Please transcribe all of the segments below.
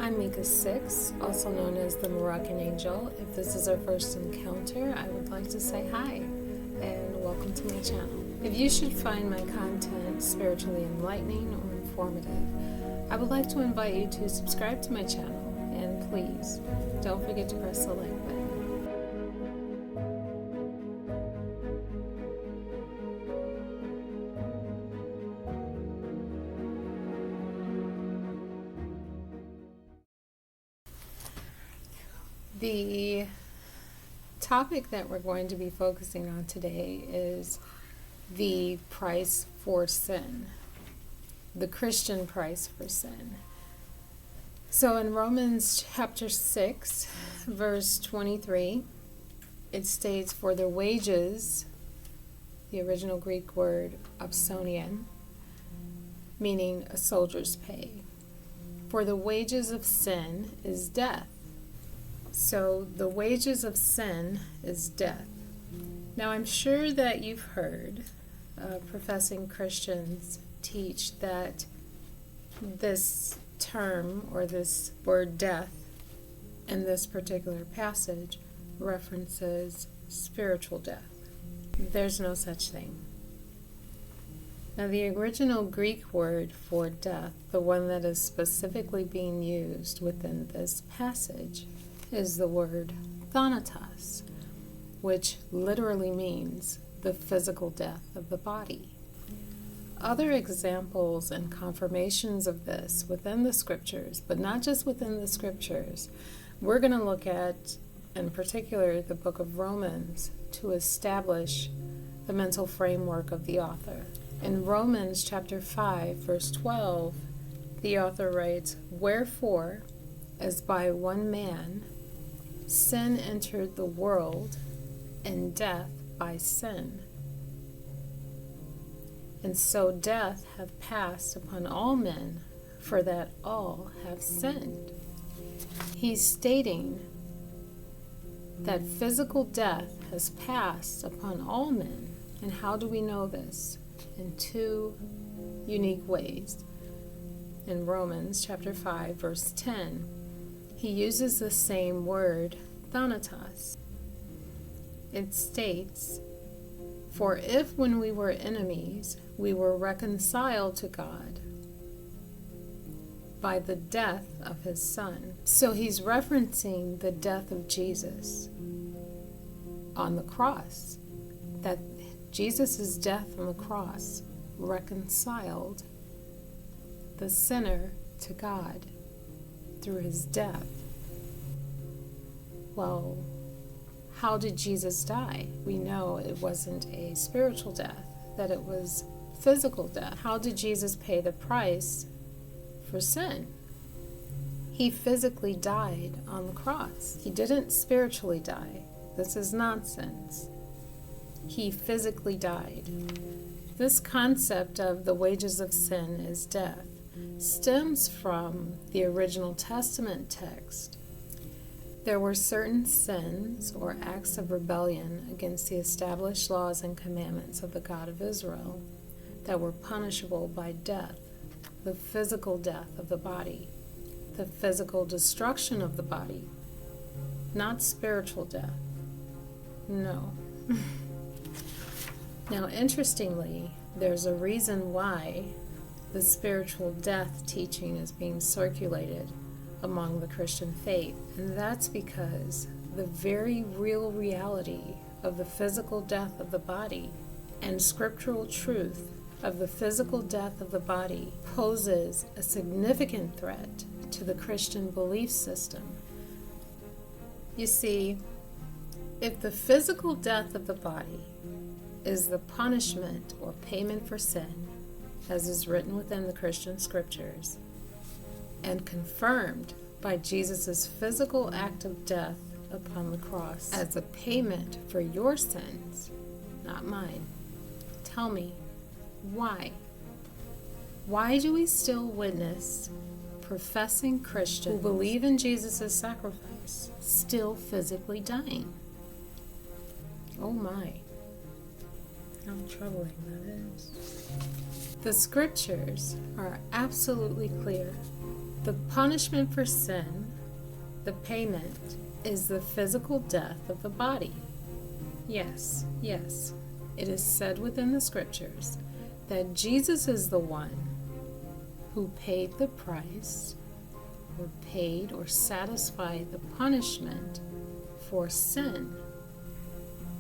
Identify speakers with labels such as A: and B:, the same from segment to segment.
A: I'm Meeka 6, also known as the Moroccan Angel. If this is our first encounter, I would like to say hi and welcome to my channel. If you should find my content spiritually enlightening or informative, I would like to invite you to subscribe to my channel, and please don't forget to press the like button. The topic that we're going to be focusing on today is the price for sin, the Christian price for sin. So in Romans chapter 6, verse 23, it states, "For the wages," the original Greek word opsonion, meaning a soldier's pay, "for the wages of sin is death." So the wages of sin is death. Now I'm sure that you've heard professing Christians teach that this term or this word death in this particular passage references spiritual death. There's no such thing. Now the original Greek word for death, the one that is specifically being used within this passage, is the word thanatos, which literally means the physical death of the body. Other examples and confirmations of this within the scriptures, but not just within the scriptures, we're going to look at, in particular, the book of Romans to establish the mental framework of the author. In Romans chapter 5, verse 12, the author writes, "Wherefore, as by one man sin entered the world, and death by sin. And so death hath passed upon all men, for that all have sinned." He's stating that physical death has passed upon all men. And how do we know this? In two unique ways. In Romans chapter 5, verse 10, he uses the same word, thanatos. It states, "For if when we were enemies, we were reconciled to God by the death of his Son." So he's referencing the death of Jesus on the cross. That Jesus' death on the cross reconciled the sinner to God through his death. Well, how did Jesus die? We know it wasn't a spiritual death, that it was physical death. How did Jesus pay the price for sin? He physically died on the cross. He didn't spiritually die. This is nonsense. He physically died. This concept of the wages of sin is death stems from the original Testament text. There were certain sins or acts of rebellion against the established laws and commandments of the God of Israel that were punishable by death, the physical death of the body, the physical destruction of the body, not spiritual death. No. Now, interestingly, there's a reason why the spiritual death teaching is being circulated among the Christian faith, and that's because the very real reality of the physical death of the body and scriptural truth of the physical death of the body poses a significant threat to the Christian belief system. You see, if the physical death of the body is the punishment or payment for sin, as is written within the Christian scriptures, and confirmed by Jesus' physical act of death upon the cross as a payment for your sins, not mine. Tell me, why? Why do we still witness professing Christians who believe in Jesus' sacrifice still physically dying? Oh my. How troubling that is. The scriptures are absolutely clear The punishment for sin, the payment, is the physical death of the body. Yes, yes, it is said within the scriptures that Jesus is the one who paid the price, or paid or satisfied the punishment for sin.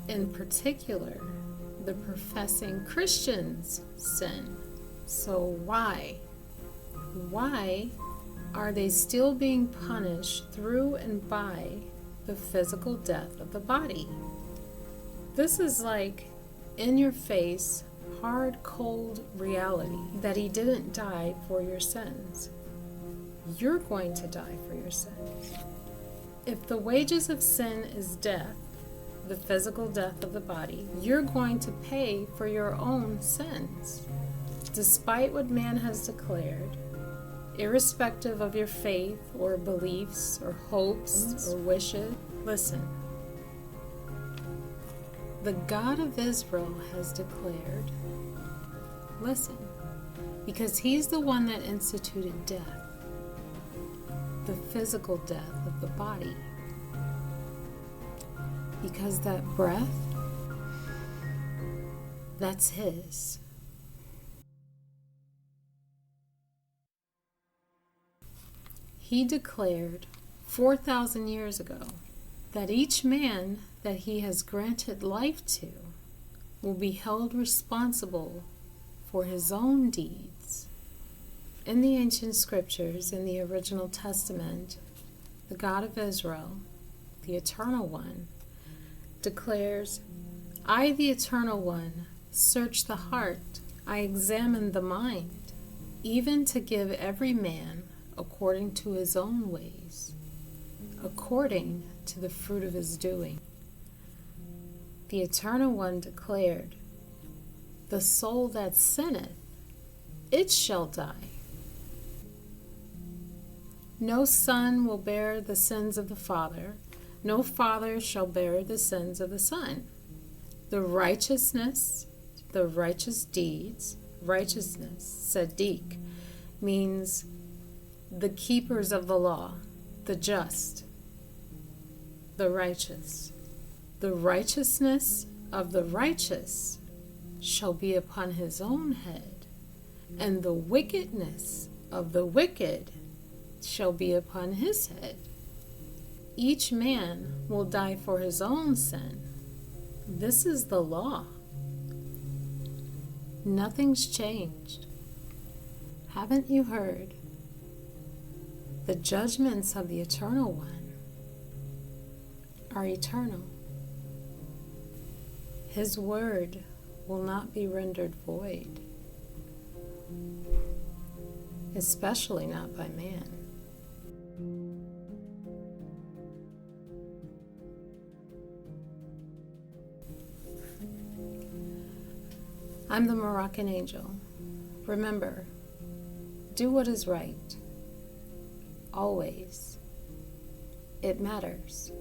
A: In particular, the professing Christian's sin. So why? Why are they still being punished through and by the physical death of the body? This is like in your face, hard, cold reality that he didn't die for your sins. You're going to die for your sins. If the wages of sin is death, the physical death of the body, you're going to pay for your own sins. Despite what man has declared, irrespective of your faith or beliefs or hopes or wishes, listen. The God of Israel has declared, listen, because he's the one that instituted death, the physical death of the body. Because that breath, that's his. He declared 4,000 years ago that each man that he has granted life to will be held responsible for his own deeds. In the ancient scriptures, in the original testament, the God of Israel, the Eternal One, declares, I, the Eternal One, search the heart, I examine the mind, even to give every man according to his own ways, according to the fruit of his doing. The Eternal One declared, the soul that sinneth, it shall die. No son will bear the sins of the father, no father shall bear the sins of the son. The righteousness, the righteous deeds, righteousness, Sadiq, means the keepers of the law, the just, the righteous. The righteousness of the righteous shall be upon his own head, and the wickedness of the wicked shall be upon his head. Each man will die for his own sin. This is the law. Nothing's changed. Haven't you heard? The judgments of the Eternal One are eternal. His word will not be rendered void, especially not by man. I'm the Moroccan angel. Remember, do what is right. Always. It matters.